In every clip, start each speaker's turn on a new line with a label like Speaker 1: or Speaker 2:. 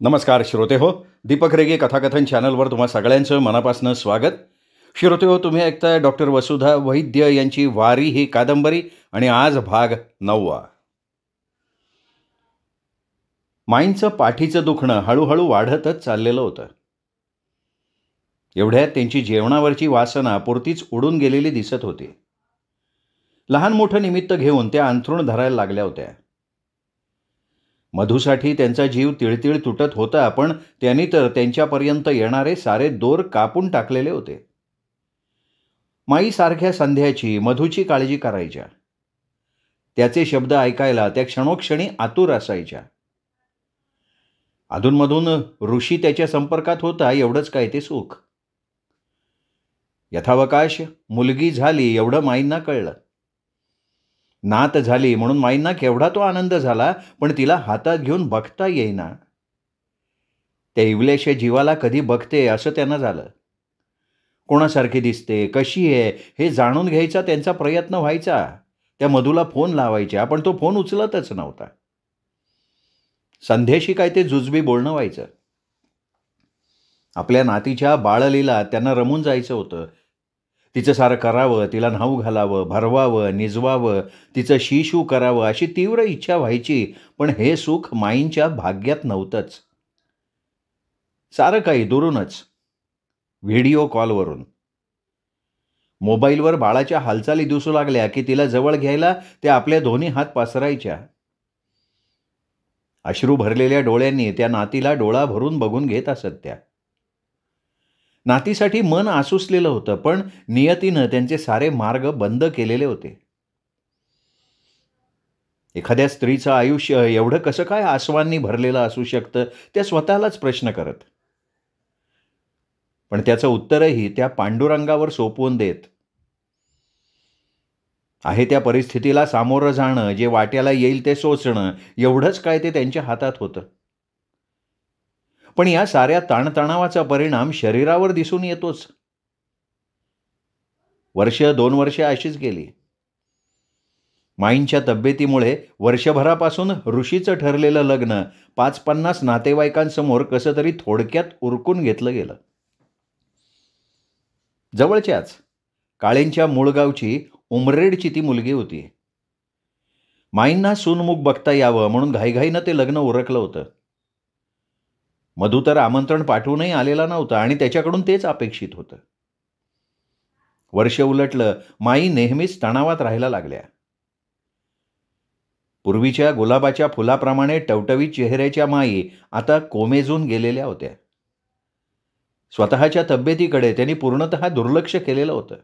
Speaker 1: नमस्कार श्रोते हो. दीपक रेगे कथाकथन चॅनलवर तुम्हा सगळ्यांचं मनापासून स्वागत. श्रोते हो, तुम्ही ऐकताय डॉक्टर वसुधा वैद्य यांची वारी ही कादंबरी आणि आज भाग 9. माईंचं पाठीचं दुखणं हळूहळू वाढतच चाललेलं होतं. एवढ्यात त्यांची जेवणावरची वासना पुरतीच उडून गेलेली दिसत होती. लहान मोठं निमित्त घेऊन त्या अंथरूण धरायला लागल्या होत्या. मधूसाठी त्यांचा जीव तिळतिळ तुटत होता, पण त्यांनी तर त्यांच्यापर्यंत येणारे सारे दोर कापून टाकलेले होते. माई सारख्या संध्याची मधूची काळजी करायच्या. त्याचे शब्द ऐकायला त्या क्षणोक्षणी आतुर असायच्या. अधूनमधून ऋषी त्याच्या संपर्कात होता, एवढंच काय ते सुख. यथावकाश मुलगी झाली एवढं माईंना कळलं. नात झाली म्हणून माईंना केवढा तो आनंद झाला, पण तिला हातात घेऊन बघता येईना. त्या इवल्याशा जीवाला कधी बघते असं त्यांना झालं. कोणासारखी दिसते, कशी आहे हे जाणून घ्यायचा त्यांचा प्रयत्न व्हायचा. त्या मधूला फोन लावायच्या, पण तो फोन उचलतच नव्हता. संध्याशी काय ते जुजबी बोलणं व्हायचं. आपल्या नातीच्या बाळलीला त्यांना रमून जायचं होतं. तिचं सारं करावं, तिला न्हाऊ घालावं, भरवावं, निजवावं, तिचं शी करावं अशी तीव्र इच्छा व्हायची, पण हे सुख माईंच्या भाग्यात नव्हतंच. सारं काही दुरूनच, व्हिडिओ कॉलवरून. मोबाईलवर बाळाच्या हालचाली दिसू लागल्या की तिला जवळ घ्यायला त्या आपल्या दोन्ही हात पसरायच्या. अश्रू भरलेल्या डोळ्यांनी त्या नातीला डोळा भरून बघून घेत असत त्या. नातीसाठी मन आसुसलेलं होतं, पण नियतीनं त्यांचे सारे मार्ग बंद केलेले होते. एखाद्या स्त्रीचं आयुष्य एवढं कसं काय आसवांनी भरलेलं असू शकतं, त्या स्वतःलाच प्रश्न करत. पण त्याचं उत्तरही त्या पांडुरंगावर सोपवून देत. आहे त्या परिस्थितीला सामोरं जाणं, जे वाट्याला येईल ते सोसणं, एवढंच काय ते त्यांच्या हातात होतं. पण या साऱ्या ताणतणावाचा परिणाम शरीरावर दिसून येतोच. 1-2 वर्षे अशीच गेली. माईंच्या तब्येतीमुळे वर्षभरापासून ऋषीचं ठरलेलं लग्न 50 नातेवाईकांसमोर कसं तरी थोडक्यात उरकून घेतलं गेलं. जवळच्याच काळेंच्या मूळगावची उमरेडची ती मुलगी होती. माईंना सूनमुख बघता यावं म्हणून घाईघाईनं ते लग्न उरकलं होतं. मधू तर आमंत्रण पाठवूनही आलेला नव्हता आणि त्याच्याकडून तेच अपेक्षित होतं. वर्ष उलटलं, माई नेहमीच तणावात राहायला लागल्या. पूर्वीच्या गुलाबाच्या फुलाप्रमाणे टवटवीत चेहऱ्याच्या माई आता कोमेजून गेलेल्या होत्या. स्वतःच्या तब्येतीकडे त्यांनी पूर्णतः दुर्लक्ष केलेलं होतं.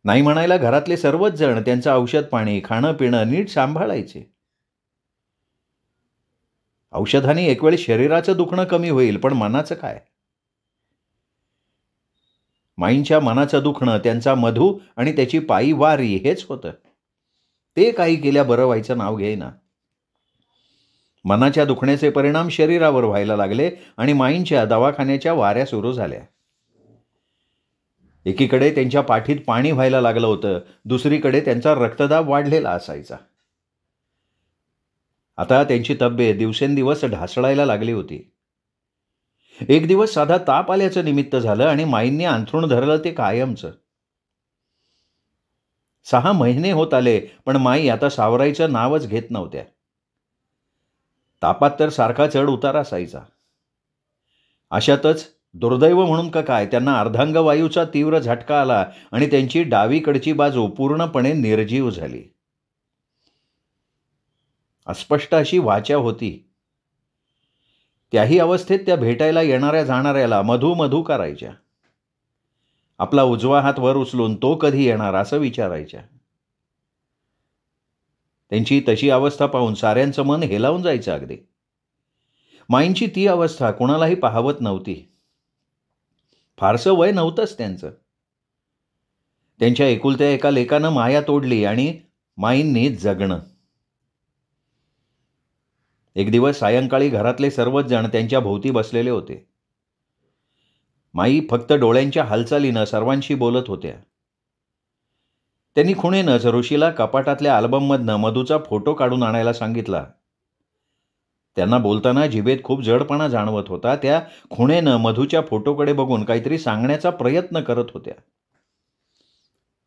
Speaker 1: नाही म्हणायला घरातले सर्वच जण त्यांचं औषध पाणी, खाणं पिणं नीट सांभाळायचे. औषधाने एक वेळ शरीराचं दुखणं कमी होईल, पण मनाचं काय? माईंच्या मनाचं दुखणं त्यांचा मधू आणि त्याची पायी वारी हेच होतं. ते काही केल्या बरं व्हायचं नाव घेईना. मनाच्या दुखण्याचे परिणाम शरीरावर व्हायला लागले आणि माईंच्या दवाखान्याच्या वाऱ्या सुरू झाल्या. एकीकडे त्यांच्या पाठीत पाणी व्हायला लागलं होतं, दुसरीकडे त्यांचा रक्तदाब वाढलेला असायचा. आता त्यांची तब्येत दिवसेंदिवस ढासळायला लागली होती. एक दिवस साधा ताप आल्याचं निमित्त झालं आणि माईंनी अंथरूण धरलं ते कायमचं. 6 महिने होत आले, पण माई आता सावरायचं नावच घेत नव्हत्या. तापात तर सारखा चढ उतार असायचा. अशातच दुर्दैव म्हणून का काय त्यांना अर्धांगवायूचा तीव्र झटका आला आणि त्यांची डावीकडची बाजू पूर्णपणे निर्जीव झाली. अस्पष्ट अशी वाचा होती. त्याही अवस्थेत त्या भेटायला येणाऱ्या जाणाऱ्याला मधू मधू करायच्या. आपला उजवा हात वर उचलून तो कधी येणार असं विचारायच्या. त्यांची तशी अवस्था पाहून साऱ्यांचं मन हेलावून जायचं अगदी. माईंची ती अवस्था कुणालाही पाहवत नव्हती. फारसं वय नव्हतंच त्यांचं. त्यांच्या एकुलत्या एका लेकानं माया तोडली आणि माईंनी जगणं. एक दिवस सायंकाळी घरातले सर्वच जण त्यांच्या भोवती बसलेले होते. माई फक्त डोळ्यांच्या हालचालीनं सर्वांशी बोलत होत्या. त्यांनी खुणेनंच ऋषीला कपाटातल्या अल्बममधनं मधूचा फोटो काढून आणायला सांगितला. त्यांना बोलताना जिभेत खूप जडपणा जाणवत होता. त्या खुणेनं मधूच्या फोटोकडे बघून काहीतरी सांगण्याचा प्रयत्न करत होत्या.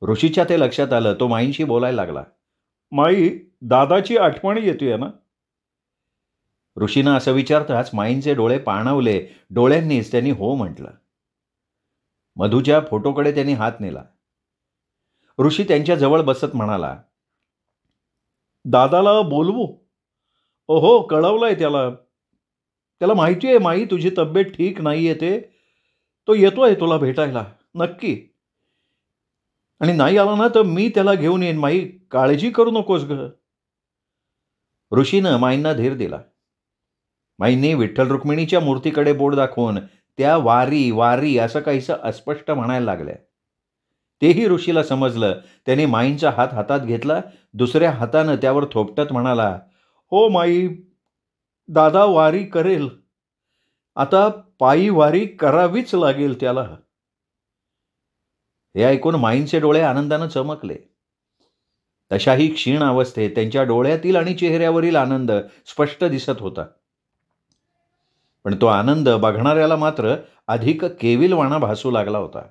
Speaker 1: ऋषीच्या ते लक्षात आलं. तो माईंशी बोलायला लागला. माई, दादाची आठवण येते ना? ऋषीनं असं विचारताच माईंचे डोळे पाणावले. डोळ्यांनीच त्यांनी हो म्हटलं. मधूच्या फोटोकडे त्यांनी हात नेला. ऋषी त्यांच्या जवळ बसत म्हणाला, दादाला बोलवू? ओहो, कळवलंय त्याला. त्याला माहिती आहे माई तुझी तब्येत ठीक नाहीये ते. तो येतोय तुला भेटायला नक्की. आणि नाही आला ना तर मी त्याला घेऊन येईन माई, काळजी करू नकोस ग. ऋषीनं माईंना धीर दिला. माईंनी विठ्ठल रुक्मिणीच्या मूर्तीकडे बोट दाखवून त्या वारी वारी असं काहीसं अस्पष्ट म्हणायला लागल्या. तेही ऋषीला समजलं. त्याने माईंचा हात हातात घेतला. दुसऱ्या हातानं त्यावर थोपटत म्हणाला, हो माई, दादा वारी करेल. आता पायी वारी करावीच लागेल त्याला. हे ऐकून माईंचे डोळे आनंदानं चमकले. तशाही क्षीण अवस्थेत त्यांच्या डोळ्यातील आणि चेहऱ्यावरील आनंद स्पष्ट दिसत होता. पण तो आनंद बघणाऱ्याला मात्र अधिक केविलवाणा भासू लागला होता.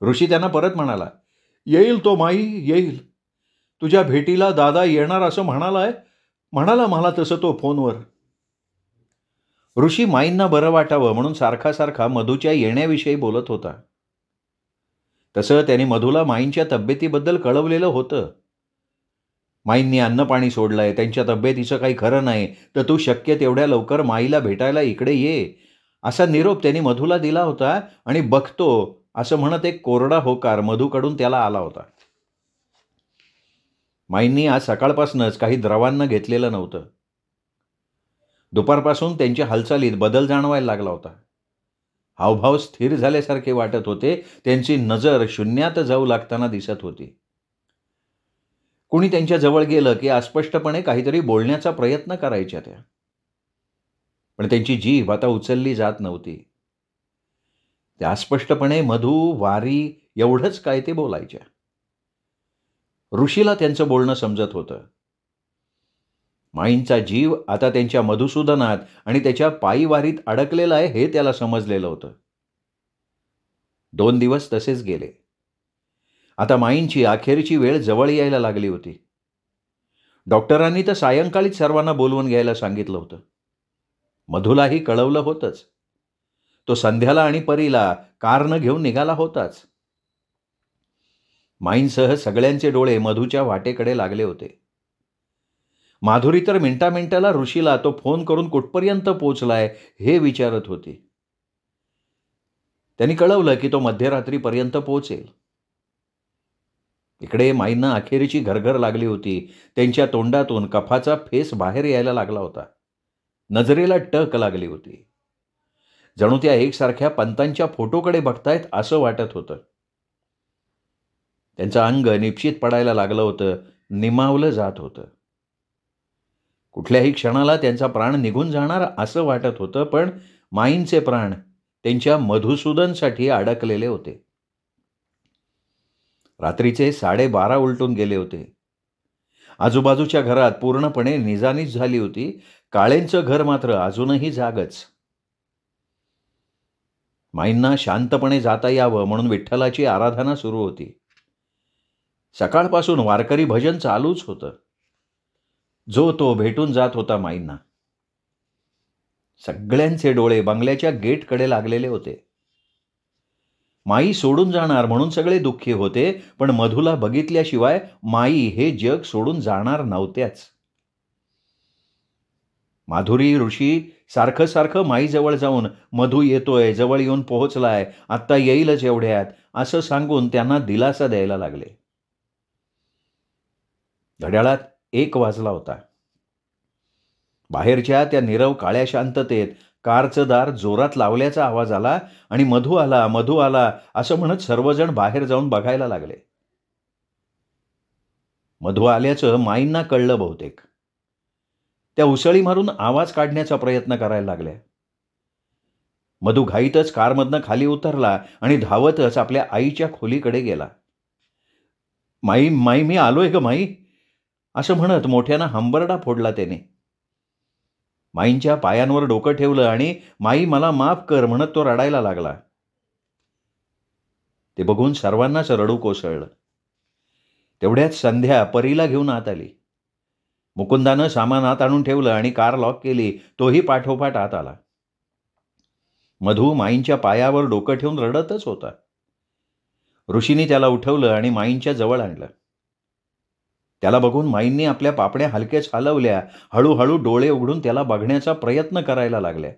Speaker 1: ऋषी त्यांना परत म्हणाला, येईल तो माई, येईल. तुझ्या भेटीला दादा येणार असं म्हणाला मला तसं तो फोनवर. ऋषी माईंना बरं वाटावं म्हणून सारखा सारखा मधूच्या येण्याविषयी बोलत होता. तसं त्याने मधूला माईंच्या तब्येतीबद्दल कळवलेलं होतं. माईंनी अन्नपाणी सोडलंय, त्यांच्या तब्येतीचं काही खरं नाही, तर तू शक्य तेवढ्या लवकर माईला भेटायला इकडे ये, असा निरोप त्यांनी मधूला दिला होता. आणि बघतो असं म्हणत एक कोरडा होकार मधूकडून त्याला आला होता. माईंनी आज सकाळपासूनच काही द्रवांना घेतलेलं नव्हतं. दुपारपासून त्यांच्या हालचालीत बदल जाणवायला लागला होता. हावभाव स्थिर झाल्यासारखे वाटत होते. त्यांची नजर शून्यात जाऊ लागताना दिसत होती. कुणी त्यांच्या जवळ गेलं की अस्पष्टपणे काहीतरी बोलण्याचा प्रयत्न करायच्या त्या. पण त्यांची जीभ आता उचलली जात नव्हती. त्या अस्पष्टपणे मधू, वारी एवढंच काय ते बोलायच्या. ऋषीला त्यांचं बोलणं समजत होतं. माईंचा जीव आता त्यांच्या मधुसूदनात आणि त्याच्या पायी वारीत अडकलेला आहे हे त्याला समजलेलं होतं. 2 दिवस तसेच गेले. आता माईंची अखेरची वेळ जवळ यायला लागली होती. डॉक्टरांनी तर सायंकाळीच सर्वांना बोलवून घ्यायला सांगितलं होतं. मधूलाही कळवलं होतंच. तो संध्याला आणि परीला कारनं घेऊन निघाला होताच. माईंसह सगळ्यांचे डोळे मधूच्या वाटेकडे लागले होते. माधुरी तर मिनिटाला ऋषीला तो फोन करून कुठपर्यंत पोचलाय हे विचारत होती. त्यांनी कळवलं की तो मध्यरात्रीपर्यंत पोचेल. इकडे माईंना अखेरीची घरघर लागली होती. त्यांच्या तोंडातून कफाचा फेस बाहेर यायला लागला होता. नजरेला टक लागली होती. जणू त्या एकसारख्या पंतांच्या फोटोकडे बघतायत असं वाटत होतं. त्यांचं अंग निपशित पडायला लागलं होतं, निमावलं जात होतं. कुठल्याही क्षणाला त्यांचा प्राण निघून जाणार असं वाटत होतं. पण माईंचे प्राण त्यांच्या मधुसूदनसाठी अडकलेले होते. रात्रीचे 12:30 उलटून गेले होते. आजूबाजूच्या घरात पूर्णपणे निजानीज झाली होती. काळेंचं घर मात्र अजूनही जागच. माईंना शांतपणे जाता यावं म्हणून विठ्ठलाची आराधना सुरू होती. सकाळपासून वारकरी भजन चालूच होतं. जो तो भेटून जात होता माईंना. सगळ्यांचे डोळे बंगल्याच्या गेटकडे लागलेले होते. माई सोडून जाणार म्हणून सगळे दुःखी होते. पण मधूला बघितल्याशिवाय माई हे जग सोडून जाणार नव्हत्याच. माधुरी, ऋषी सारखं सारखं माईजवळ जाऊन मधू येतोय, जवळ येऊन पोहोचलाय, आत्ता येईलच एवढ्यात असं सांगून त्यांना दिलासा द्यायला लागले. घड्याळात 1 वाजला होता. बाहेरच्या त्या नीरव काळ्या शांततेत कारचं दार जोरात लावल्याचा आवाज आला आणि मधू आला, मधू आला असं म्हणत सर्वजण बाहेर जाऊन बघायला लागले. मधू आल्याचं माईंना कळलं बहुतेक. त्या उसळी मारून आवाज काढण्याचा प्रयत्न करायला लागल्या. मधू घाईतच कारमधनं खाली उतरला आणि धावतच आपल्या आईच्या खोलीकडे गेला. माई, माई, मी आलोय ग माई असं म्हणत मोठ्यानं हंबरडा फोडला त्याने. माईंच्या पायांवर डोकं ठेवलं आणि माई मला माफ कर म्हणत तो रडायला लागला. ते बघून सर्वांनाच रडू कोसळलं. तेवढ्यात संध्या परीला घेऊन आत आली. मुकुंदानं सामान आत आणून ठेवलं आणि कार लॉक केली. तोही पाठोपाठ आत आला. मधू माईंच्या पायावर डोकं ठेवून रडतच होता. ऋषींनी त्याला उठवलं आणि माईंच्या जवळ आणलं. त्याला बघून माईंनी आपल्या पापण्या हलकेच हलवल्या. हळूहळू डोळे उघडून त्याला बघण्याचा प्रयत्न करायला लागल्या.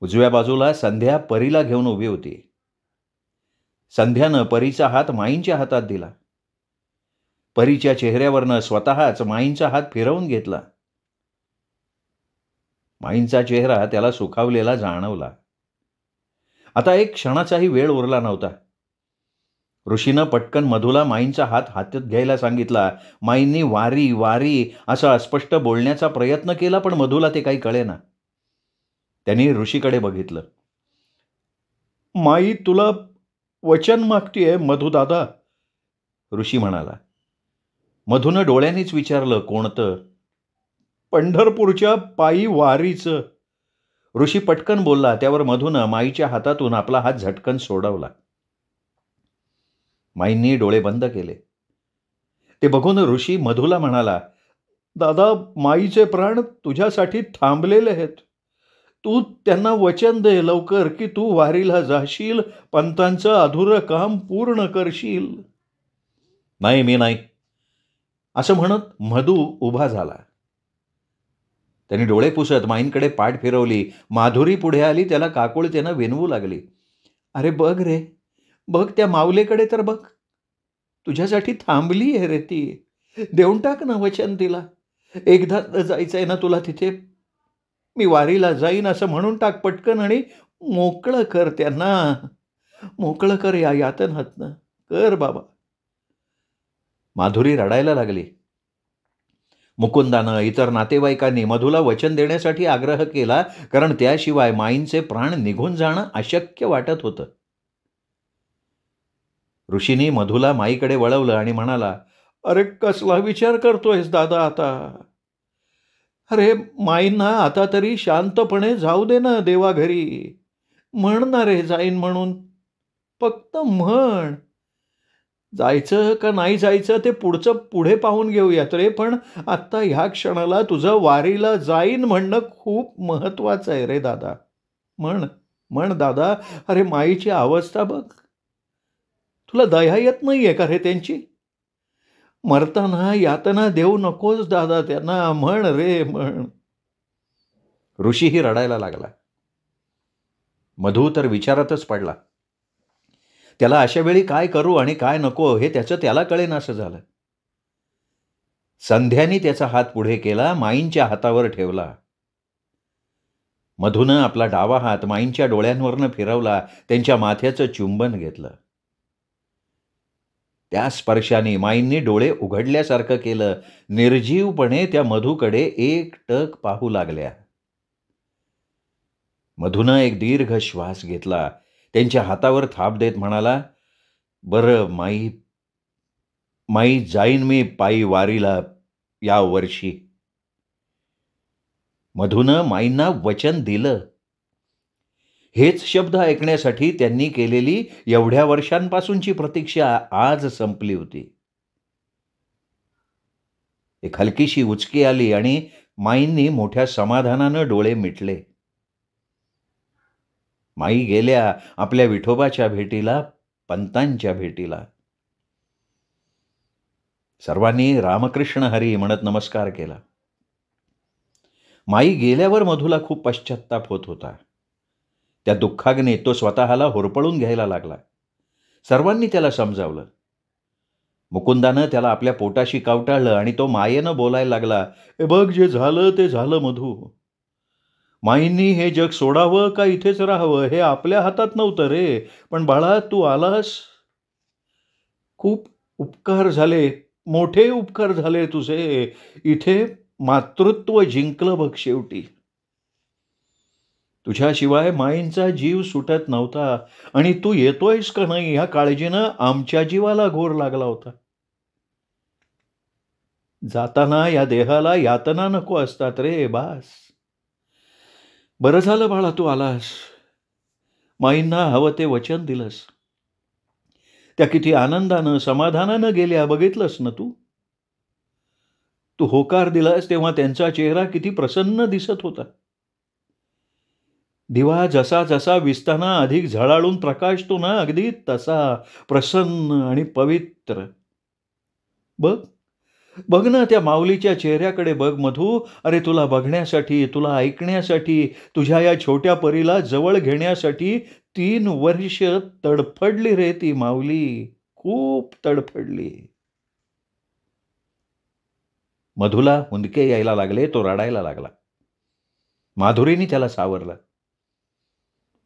Speaker 1: उजव्या बाजूला संध्या परीला घेऊन उभी होती. संध्यानं परीचा हात माईंच्या हातात दिला. परीच्या चेहऱ्यावरनं स्वतःच माईंचा हात फिरवून घेतला. माईंचा चेहरा त्याला सुखावलेला जाणवला. आता एक क्षणाचाही वेळ उरला नव्हता. ऋषीनं पटकन मधूला माईंचा हात हातात घ्यायला सांगितला. माईंनी वारी वारी असं अस्पष्ट बोलण्याचा प्रयत्न केला, पण मधूला ते काही कळेना. त्यांनी ऋषीकडे बघितलं. माई तुला वचन मागतीये मधू दादा, ऋषी म्हणाला. मधूनं डोळ्यांनीच विचारलं, कोणतं? पंढरपूरच्या पायी वारीचं, ऋषी पटकन बोलला. त्यावर मधूनं माईच्या हातातून आपला हात झटकन सोडवला. माईंनी डोळे बंद केले. ते बघून ऋषी मधूला म्हणाला, दादा, माईचे प्राण तुझ्यासाठी थांबलेले आहेत. तू त्यांना वचन दे लवकर की तू वारीला जाशील, पंतांचं अधुरं काम पूर्ण करशील. नाही, मी नाही, असं म्हणत मधू उभा झाला. त्यांनी डोळे पुसत माईंकडे पाठ फिरवली. माधुरी पुढे आली. त्याला काकुळतेनं विनवू लागली. अरे बघ रे, बघ त्या माऊलेकडे तर बघ, तुझ्यासाठी थांबली आहे रे ती. देऊन टाक ना वचन तिला. एकदा जायचंय ना तुला तिथे. मी वारीला जाईन असं म्हणून टाक पटकन आणि मोकळं कर त्यांना. मोकळं कर या यातनातनं. कर बाबा. माधुरी रडायला लागली. मुकुंदानं इतर नातेवाईकांनी मधूला वचन देण्यासाठी आग्रह केला, कारण त्याशिवाय माईंचे प्राण निघून जाणं अशक्य वाटत होतं. ऋषींनी मधूला माईकडे वळवलं आणि म्हणाला, अरे कसला विचार करतोयस दादा आता? अरे माईंना आता तरी शांतपणे जाऊ दे ना देवाघरी. म्हण ना रे जाईन म्हणून. फक्त म्हण. जायचं का नाही जायचं ते पुढचं पुढे पाहून घेऊयात रे, पण आत्ता ह्या क्षणाला तुझं वारीला जाईन म्हणणं खूप महत्वाचं आहे रे दादा. म्हण म्हण दादा. अरे माईची अवस्था बघ. तुला दया येत नाहीये का रे त्यांची? मरताना यातना देऊ नकोस दादा त्यांना. म्हण रे म्हण. ऋषीही रडायला लागला. मधू तर विचारातच पडला. त्याला अशा वेळी काय करू आणि काय नको हे त्याचं त्याला कळेनासं झालं. संध्यानी त्याचा हात पुढे केला, माईंच्या हातावर ठेवला. मधूनं आपला डावा हात माईंच्या डोळ्यांवरनं फिरवला. त्यांच्या माथ्याचं चुंबन घेतलं. त्या स्पर्शाने माईंनी डोळे उघडल्यासारखं केलं. निर्जीवपणे त्या मधूकडे एकटक पाहू लागल्या. मधूनं एक दीर्घ श्वास घेतला. त्यांच्या हातावर थाप देत म्हणाला, बरं माई, माई जाईन मी पायी वारीला या वर्षी. मधूनं माईंना वचन दिलं. हेच शब्द ऐकण्यासाठी त्यांनी केलेली एवढ्या वर्षांपासूनची प्रतीक्षा आज संपली होती. एक हलकीशी उचकी आली आणि माईंनी मोठ्या समाधानानं डोळे मिटले. माई गेल्या आपल्या विठोबाच्या भेटीला, पंतांच्या भेटीला. सर्वांनी रामकृष्ण हरी म्हणत नमस्कार केला. माई गेल्यावर मधूला खूप पश्चात्ताप होत होता. त्या दुःखाग्नीत तो स्वतःला होरपळून घ्यायला लागला. सर्वांनी त्याला समजावलं. मुकुंदानं त्याला आपल्या पोटाशी कावटाळलं आणि तो मायेनं बोलायला लागला, हे बघ, जे झालं ते झालं मधू. माईंनी हे जग सोडावं का इथेच राहावं हे आपल्या हातात नव्हतं रे, पण बाळा तू आलास. खूप उपकार झाले, मोठे उपकार झाले तुझे. इथे मातृत्व जिंकलं बघ शेवटी. तुझ्याशिवाय माईंचा जीव सुटत नव्हता आणि तू येतोयस का नाही ह्या काळजीनं आमच्या जीवाला घोर लागला होता. जाताना या देहाला यातना नको असतात रे बास. बरं झालं बाळा तू आलास. माईंना हवं ते वचन दिलंस. त्या किती आनंदानं समाधानानं गेल्या बघितलंस ना तू. तू होकार दिलास तेव्हा त्यांचा चेहरा किती प्रसन्न दिसत होता. दिवा जसा जसा विसताना अधिक झळाळून प्रकाशतो ना, अगदी तसा प्रसन्न आणि पवित्र. बघ बघ ना त्या माऊलीच्या चेहऱ्याकडे बघ मधू. अरे तुला बघण्यासाठी, तुला ऐकण्यासाठी, तुझ्या या छोट्या परीला जवळ घेण्यासाठी 3 वर्ष तडफडली रे ती माऊली. खूप तडफडली. मधूला हुंदके यायला लागले. तो रडायला लागला. माधुरीने त्याला सावरलं.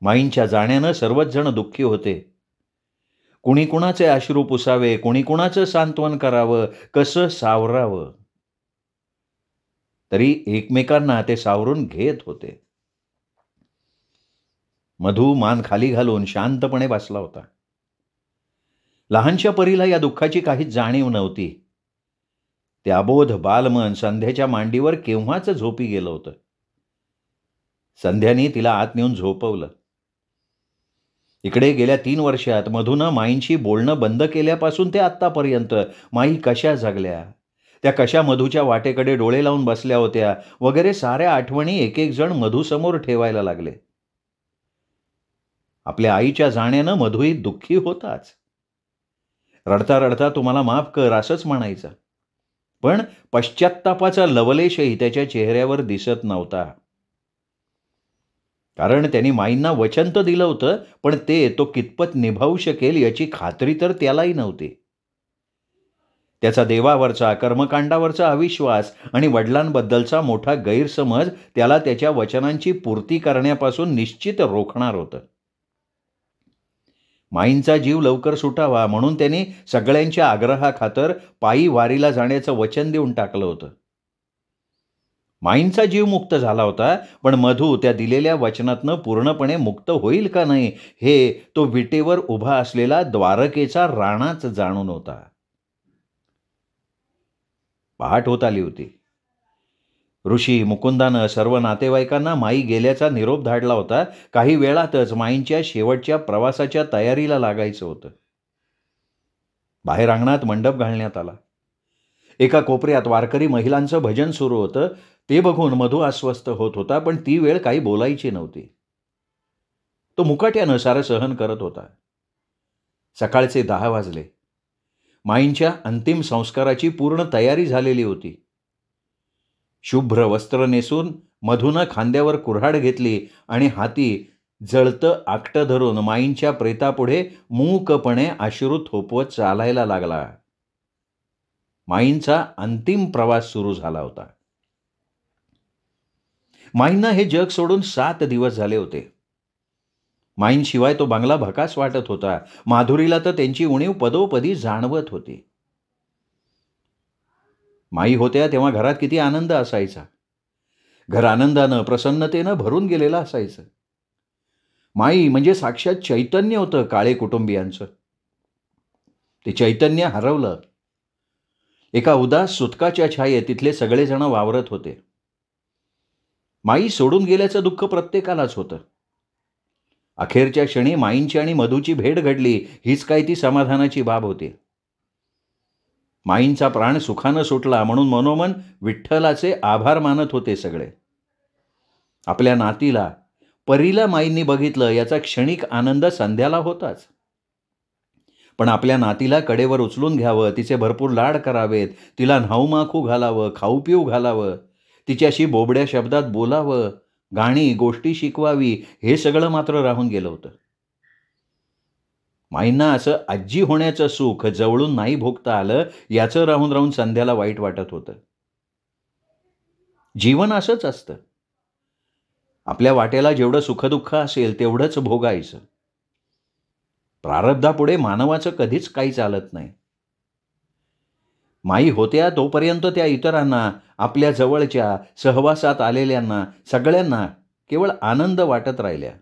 Speaker 1: माईंच्या जाण्यानं सर्वच जण दुःखी होते. कुणी कुणाचे अश्रू पुसावे, कुणी कुणाचं सांत्वन करावं, कसं सावरावं. तरी एकमेकांना ते सावरून घेत होते. मधू मान खाली घालून शांतपणे बसला होता. लहानशा परीला या दुःखाची काहीच जाणीव नव्हती. ते अबोध बालमन संध्याच्या मांडीवर केव्हाच झोपी गेलं होतं. संध्यानी तिला आत नेऊन झोपवलं. इकडे गेल्या 3 वर्षात मधूनं माईंशी बोलणं बंद केल्यापासून ते आत्तापर्यंत माई कशा जगल्या, त्या कशा मधूच्या वाटेकडे डोळे लावून बसल्या होत्या वगैरे साऱ्या आठवणी एक एक जण मधूसमोर ठेवायला लागले. आपल्या आईच्या जाण्यानं मधूही दुःखी होताच. रडता रडता तुम्हाला माफ कर असंच म्हणायचं. पण पश्चात्तापाचा लवलेशही त्याच्या चेहऱ्यावर दिसत नव्हता. कारण त्यांनी माईंना वचन तर दिलं होतं, पण ते तो कितपत निभावू शकेल याची खात्री तर त्यालाही नव्हती. त्याचा देवावरचा, कर्मकांडावरचा अविश्वास आणि वडिलांबद्दलचा मोठा गैरसमज त्याला त्याच्या वचनांची पूर्ती करण्यापासून निश्चित रोखणार होतं. माईंचा जीव लवकर सुटावा म्हणून त्यांनी सगळ्यांच्या आग्रहाखातर पायी वारीला जाण्याचं वचन देऊन टाकलं होतं. माईंचा जीव मुक्त झाला होता, पण मधू त्या दिलेल्या वचनातनं पूर्णपणे मुक्त होईल का नाही हे तो विटेवर उभा असलेला द्वारकेचा राणाच जाणून होता. पहाट होत आली होती. ऋषी मुकुंदानं सर्व नातेवाईकांना माई गेल्याचा निरोप धाडला होता. काही वेळातच माईंच्या शेवटच्या प्रवासाच्या तयारीला लागायचं होतं. बाहेर अंगणात मंडप घालण्यात आला. एका कोपऱ्यात वारकरी महिलांचं भजन सुरू होतं. ते बघून मधू अस्वस्थ होत होता, पण ती वेळ काही बोलायची नव्हती. तो मुकाट्यानं सारं सहन करत होता. सकाळचे 10 वाजले. माईंच्या अंतिम संस्काराची पूर्ण तयारी झालेली होती. शुभ्र वस्त्र नेसून मधूनं खांद्यावर कुऱ्हाड घेतली आणि हाती जळतं आकटं धरून माईंच्या प्रेतापुढे मूकपणे अश्रू थोपवत चालायला लागला. माईंचा अंतिम प्रवास सुरू झाला होता. माईंना हे जग सोडून 7 दिवस झाले होते. माईंशिवाय तो बंगला भकास वाटत होता. माधुरीला तर त्यांची उणीव पदोपदी जाणवत होती. माई होत्या तेव्हा घरात किती आनंद असायचा. घर आनंदानं प्रसन्नतेनं भरून गेलेलं असायचं. माई म्हणजे साक्षात चैतन्य होतं काळे कुटुंबियांचं. ते चैतन्य हरवलं. एका उदास सुतकाच्या छायेत तिथले सगळेजण वावरत होते. माई सोडून गेल्याचं दुःख प्रत्येकालाच होतं. अखेरच्या क्षणी माईंची आणि मधूची भेट घडली हीच काय ती समाधानाची बाब होती. माईंचा प्राण सुखानं सुटला म्हणून मनोमन विठ्ठलाचे आभार मानत होते सगळे. आपल्या नातीला, परीला माईंनी बघितलं याचा क्षणिक आनंद संध्याला होताच. पण आपल्या नातीला कडेवर उचलून घ्यावं, तिचे भरपूर लाड करावेत, तिला न्हाऊमाखू घालावं, खाऊ पिऊ घालावं, तिच्याशी बोबड्या शब्दात बोलावं, गाणी गोष्टी शिकवावी, हे सगळं मात्र राहून गेलं होतं. माईंना असं आजी होण्याचं सुख जवळून नाही भोगता आलं याचं राहून राहून संध्याला वाईट वाटत होतं. जीवन असंच असतं. आपल्या वाटेला जेवढं सुखदुःख असेल तेवढंच भोगायचं. प्रारब्धापुढे मानवाचं कधीच काही चालत नाही. माई होत्या तोपर्यंत त्या इतरांना, आपल्या जवळच्या सहवासात आलेल्यांना सगळ्यांना केवळ आनंद वाटत राहिल्या.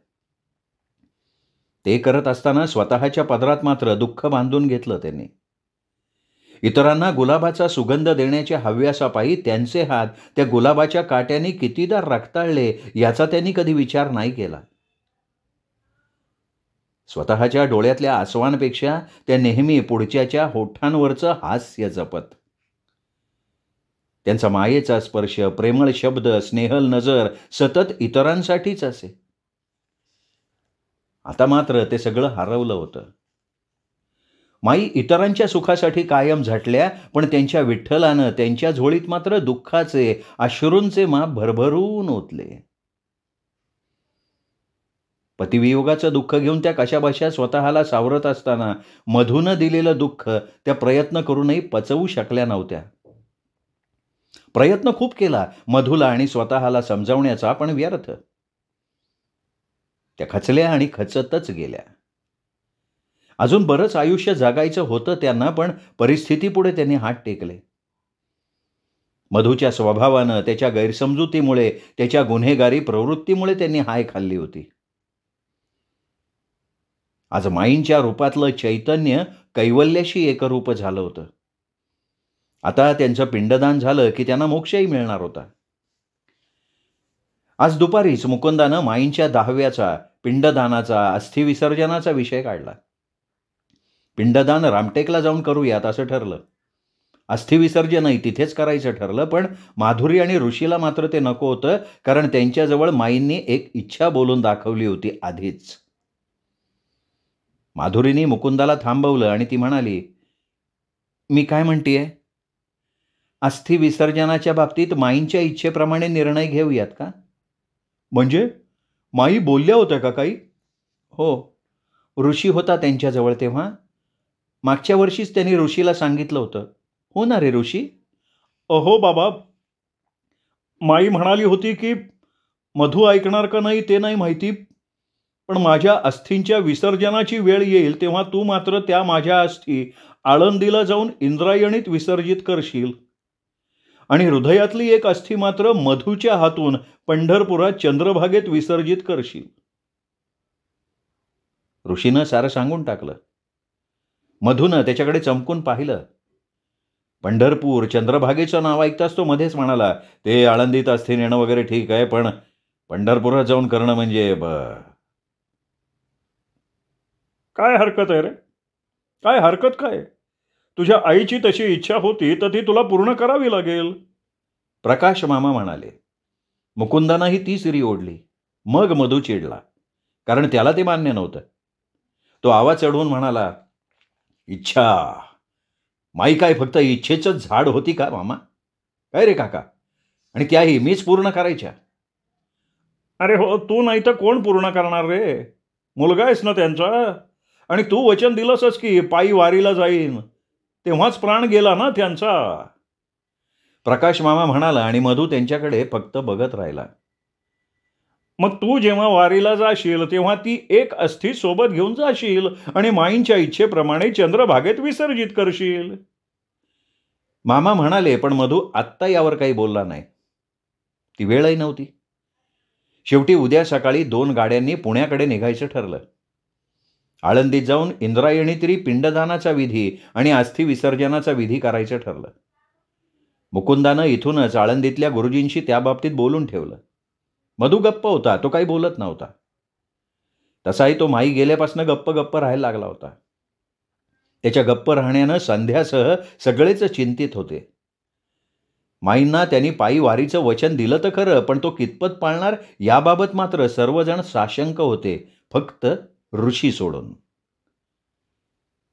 Speaker 1: ते करत असताना स्वतःच्या पदरात मात्र दुःख बांधून घेतलं त्यांनी. इतरांना गुलाबाचा सुगंध देण्याच्या हव्यासापायी त्यांचे हात त्या गुलाबाच्या काट्याने कितीदा रक्ताळले याचा त्यांनी कधी विचार नाही केला. स्वतःच्या डोळ्यातल्या आसवांपेक्षा त्या नेहमी पुढच्याच्या होठांवरचं हास्य जपत. त्यांचा मायेचा स्पर्श, प्रेमळ शब्द, स्नेहल नजर सतत इतरांसाठीच असे. आता मात्र ते सगळं हरवलं होतं. माई इतरांच्या सुखासाठी कायम झटल्या, पण त्यांच्या विठ्ठलानं त्यांच्या झोळीत मात्र दुःखाचे, अश्रूंचे माप भरभरून ओतले. पतिवियोगाचं दुःख घेऊन त्या कशाबशा स्वतःला सावरत असताना मधूनं दिलेलं दुःख त्या प्रयत्न करूनही पचवू शकल्या नव्हत्या. प्रयत्न खूप केला मधूला आणि स्वतःला समजावण्याचा, पण व्यर्थ. त्या खचल्या आणि खचतच गेल्या. अजून बरंच आयुष्य जगायचं होतं त्यांना, पण परिस्थितीपुढे त्यांनी हात टेकले. मधूच्या स्वभावानं, त्याच्या गैरसमजुतीमुळे, त्याच्या गुन्हेगारी प्रवृत्तीमुळे त्यांनी हाय खाल्ली होती. आज माईंच्या रूपातलं चैतन्य कैवल्याशी एकरूप झालं होतं. आता त्यांचं पिंडदान झालं की त्यांना मोक्षही मिळणार होता. आज दुपारीच मुकुंदानं माईंच्या 10व्याचा पिंडदानाचा, अस्थिविसर्जनाचा विषय काढला. पिंडदान रामटेकला जाऊन करूयात असं ठरलं. अस्थिविसर्जनही तिथेच करायचं ठरलं, पण माधुरी आणि ऋषीला मात्र ते नको होतं, कारण त्यांच्याजवळ माईंनी एक इच्छा बोलून दाखवली होती आधीच. माधुरीने मुकुंदाला थांबवलं आणि ती म्हणाली, मी काय म्हणतेय, अस्थिविसर्जनाच्या बाबतीत माईंच्या इच्छेप्रमाणे निर्णय घेऊयात का? म्हणजे माई बोलल्या होत्या का काही? हो, ऋषी होता त्यांच्याजवळ तेव्हा. मागच्या वर्षीच त्यांनी ऋषीला सांगितलं होतं. हो ना रे ऋषी? अहो बाबा, माई म्हणाली होती की मधू ऐकणार का नाही ते नाही माहिती, पण माझ्या अस्थींच्या विसर्जनाची वेळ येईल तेव्हा तू मात्र त्या माझ्या अस्थी आळंदीला जाऊन इंद्रायणीत विसर्जित करशील आणि हृदयातली एक अस्थी मात्र मधूच्या हातून पंढरपुरात चंद्रभागेत विसर्जित करशील. ऋषीनं सारं सांगून टाकलं. मधूनं त्याच्याकडे चमकून पाहिलं. पंढरपूर, चंद्रभागेचं नाव ऐकताच तो मध्येच म्हणाला, ते आळंदीत अस्थी नेणं वगैरे ठीक आहे, पण पंढरपुरात जाऊन करणं म्हणजे काय हरकत आहे रे? काय हरकत काय? तुझ्या आईची तशी इच्छा होती तर ती तुला पूर्ण करावी लागेल, प्रकाश मामा म्हणाले. मुकुंदानंही ती सिरी ओढली. मग मधू चिडला, कारण त्याला ते मान्य नव्हतं. तो आवाज चढवून म्हणाला, इच्छा? माई काय फक्त इच्छेचंच झाड होती का मामा? काय रे काका? आणि त्याही मीच पूर्ण करायच्या? अरे हो, तू नाही तर कोण पूर्ण करणार रे? मुलगा आहेस ना त्यांचा, आणि तू वचन दिलंसच की पायी वारीला जाईन, तेव्हाच प्राण गेला ना त्यांचा, प्रकाश मामा म्हणाला. आणि मधू त्यांच्याकडे फक्त बघत राहिला. मग तू जेव्हा वारीला जाशील तेव्हा ती एक अस्थी सोबत घेऊन जाशील आणि माईंच्या इच्छेप्रमाणे चंद्रभागेत विसर्जित करशील, मामा म्हणाले. पण मधू आत्ता यावर काही बोलला नाही. ती वेळही नव्हती. शेवटी उद्या सकाळी 2 गाड्यांनी पुण्याकडे निघायचं ठरलं. आळंदीत जाऊन इंद्रायणीतरी पिंडदानाचा विधी आणि अस्थि विसर्जनाचा विधी करायचं ठरलं. मुकुंदानं इथूनच आळंदीतल्या गुरुजींशी त्याबाबतीत बोलून ठेवलं. मधू गप्प होता, तो काही बोलत नव्हता. तसाही तो माई गेल्यापासून गप्प राहायला लागला होता. त्याच्या गप्प राहण्यानं संध्यासह सगळेच चिंतित होते. माईंना त्यांनी पायी वारीचं वचन दिलं तर खरं, पण तो कितपत पाळणार याबाबत मात्र सर्वजण साशंक होते, फक्त ऋषी सोडून.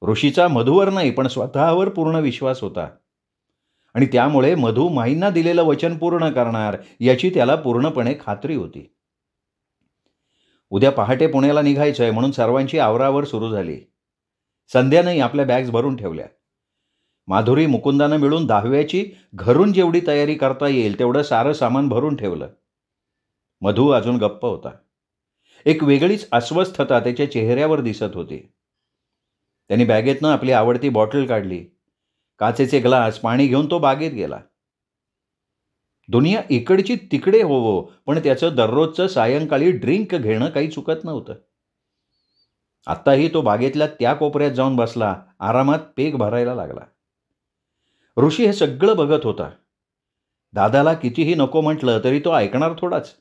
Speaker 1: ऋषीचा मधूवर नाही पण स्वतःवर पूर्ण विश्वास होता आणि त्यामुळे मधू माईंना दिलेलं वचन पूर्ण करणार याची त्याला पूर्णपणे खात्री होती. उद्या पहाटे पुण्याला निघायचंय म्हणून सर्वांची आवरावर सुरू झाली. संध्यानंही आपल्या बॅग्स भरून ठेवल्या. माधुरी, मुकुंदानं मिळून 10व्याची घरून जेवढी तयारी करता येईल तेवढं सारं सामान भरून ठेवलं. मधू अजून गप्प होता. एक वेगळीच अस्वस्थता त्याच्या चेहऱ्यावर दिसत होती. त्यांनी बॅगेतनं आपली आवडती बॉटल काढली. काचेचे ग्लास, पाणी घेऊन तो बागेत गेला. दुनिया इकडची तिकडे होवो, पण त्याचं दररोजचं सायंकाळी ड्रिंक घेणं काही चुकत नव्हतं. आत्ताही तो बागेतल्या त्या कोपऱ्यात जाऊन बसला, आरामात पेग भरायला लागला. ऋषी हे सगळं बघत होता. दादाला कितीही नको म्हटलं तरी तो ऐकणार थोडाच.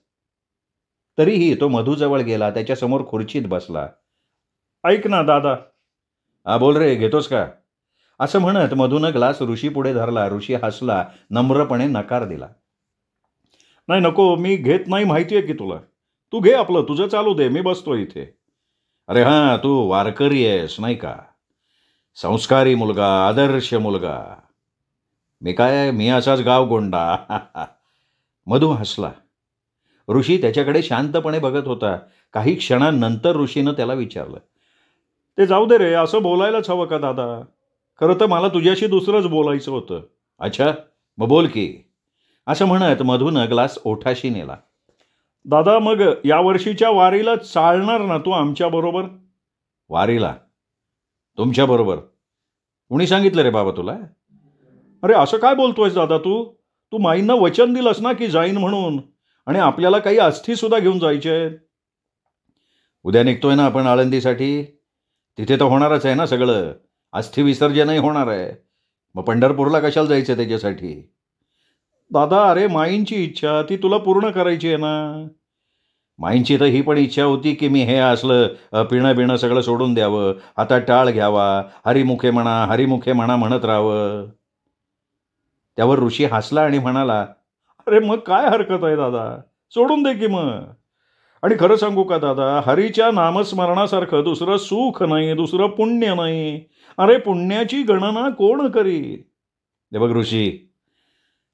Speaker 1: तरीही तो मधूजवळ गेला, त्याच्यासमोर खुर्चीत बसला. "ऐक ना दादा." "हा बोल रे, घेतोस का?" असं म्हणत मधूनं ग्लास ऋषी पुढे धरला. ऋषी हसला, नम्रपणे नकार दिला. "नाही नको, मी घेत नाही माहिती आहे की तुला. तू घे आपलं, तुझं चालू दे, मी बसतो इथे." "अरे हां, तू वारकरी आहेस नाही का? संस्कारी मुलगा, आदर्श मुलगा. मी असाच गावगोंडा." मधू हसला. ऋषी त्याच्याकडे शांतपणे बघत होता. काही क्षणांनंतर ऋषीनं त्याला विचारलं, "ते जाऊ दे रे, असं बोलायलाच हवं का दादा? खरं तर मला तुझ्याशी दुसरंच बोलायचं होतं." "अच्छा, मग बोल की." असं म्हणत मधूनं ग्लास ओठाशी नेला. "दादा, मग यावर्षीच्या वारीला चालणार ना तू आमच्याबरोबर?" "वारीला? तुमच्याबरोबर? कुणी सांगितलं रे बाबा तुला?" "अरे असं काय बोलतोयस दादा तू? तू माईंना वचन दिलंस ना की जाईन म्हणून, आणि आपल्याला काही अस्थीसुद्धा घेऊन जायचे आहेत." "उद्या निघतोय ना आपण आळंदीसाठी. तिथे तर होणारच आहे ना सगळं. अस्थि विसर्जनही होणार आहे. मग पंढरपूरला कशाला जायचं त्याच्यासाठी?" "दादा, अरे माईंची इच्छा ती तुला पूर्ण करायची आहे ना." "माईंची तर ही पण इच्छा होती की मी हे असलं पिणं बिणं सगळं सोडून द्यावं, हातात टाळ घ्यावा, हरिमुखे म्हणा म्हणत राहावं." त्यावर ऋषी हसला आणि म्हणाला, "अरे मग काय हरकत आहे दादा, सोडून दे की मग. आणि खरं सांगू का दादा, हरीच्या नामस्मरणासारखं दुसरं सुख नाही, दुसरं पुण्य नाही. अरे पुण्याची गणना कोण करी?" "हे बघ ऋषी,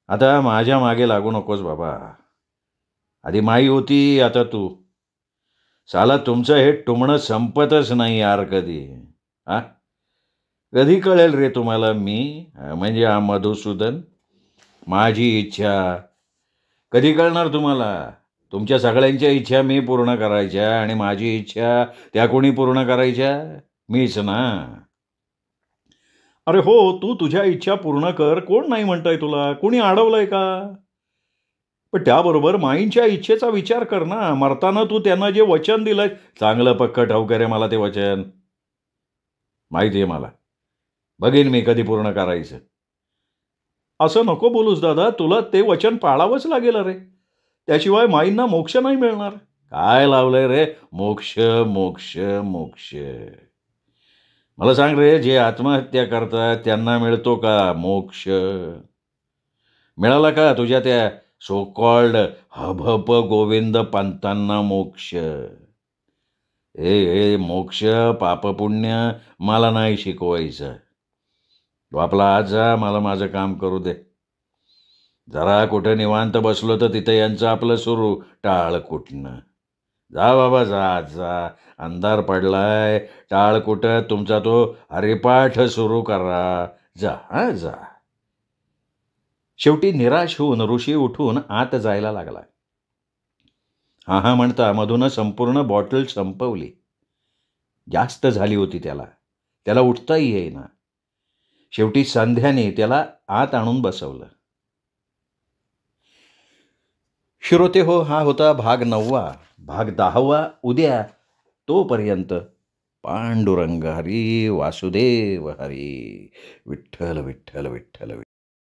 Speaker 1: आता माझ्या मागे लागू नकोस बाबा. आधी माई होती, आता तू. साला तुमचं हे टुमणं संपतच नाही यार कधी. हा, कधी कळेल रे तुम्हाला मी, म्हणजे हा मधुसूदन? माझी इच्छा कधी कळणार तुम्हाला? तुमच्या सगळ्यांच्या इच्छा मी पूर्ण करायच्या, आणि माझी इच्छा त्या कोणी पूर्ण करायच्या? मीच ना." "अरे हो, तू तुझ्या इच्छा पूर्ण कर, कोण नाही म्हणतंय तुला, कोणी अडवलंय का? पण त्याबरोबर माईंच्या इच्छेचा विचार कर ना. मरताना तू त्यांना जे वचन दिलंय." "चांगलं पक्क ठाऊक आहे रे मला ते वचन. माहिती आहे मला. बघेन मी कधी पूर्ण करायचं." "असं नको बोलूस दादा, तुला ते वचन पाळावंच लागेल अरे. त्याशिवाय माईंना मोक्ष नाही मिळणार." "काय लावलंय रे मोक्ष, मोक्ष, मोक्ष? मला सांग रे, जे आत्महत्या करतात त्यांना मिळतो का मोक्ष? मिळाला का तुझ्या त्या सो कॉल्ड हबहप गोविंद पंतांना मोक्ष? हे मोक्ष पापपुण्य मला नाही शिकवायचं. तू आपला आज जा, मला माझं काम करू दे. जरा कुठं निवांत बसलो तर तिथं यांचं आपलं सुरू टाळ कुटणं. जा बाबा जा जा, अंधार पडलाय. टाळ कुटत तुमचा तो हरिपाठ सुरू करा. जा, हा जा." शेवटी निराश होऊन ऋषी उठून आत जायला लागला. हा हा म्हणता मधून संपूर्ण बॉटल संपवली. जास्त झाली होती त्याला. त्याला उठताही येईना. शेवटी संध्याने त्याला आत आणून बसवलं. श्रोते हो, हा होता भाग 9. भाग 10 उद्या. तोपर्यंत पांडुरंग हरी, वासुदेव हरी. विठ्ठल विठ्ठल विठ्ठल.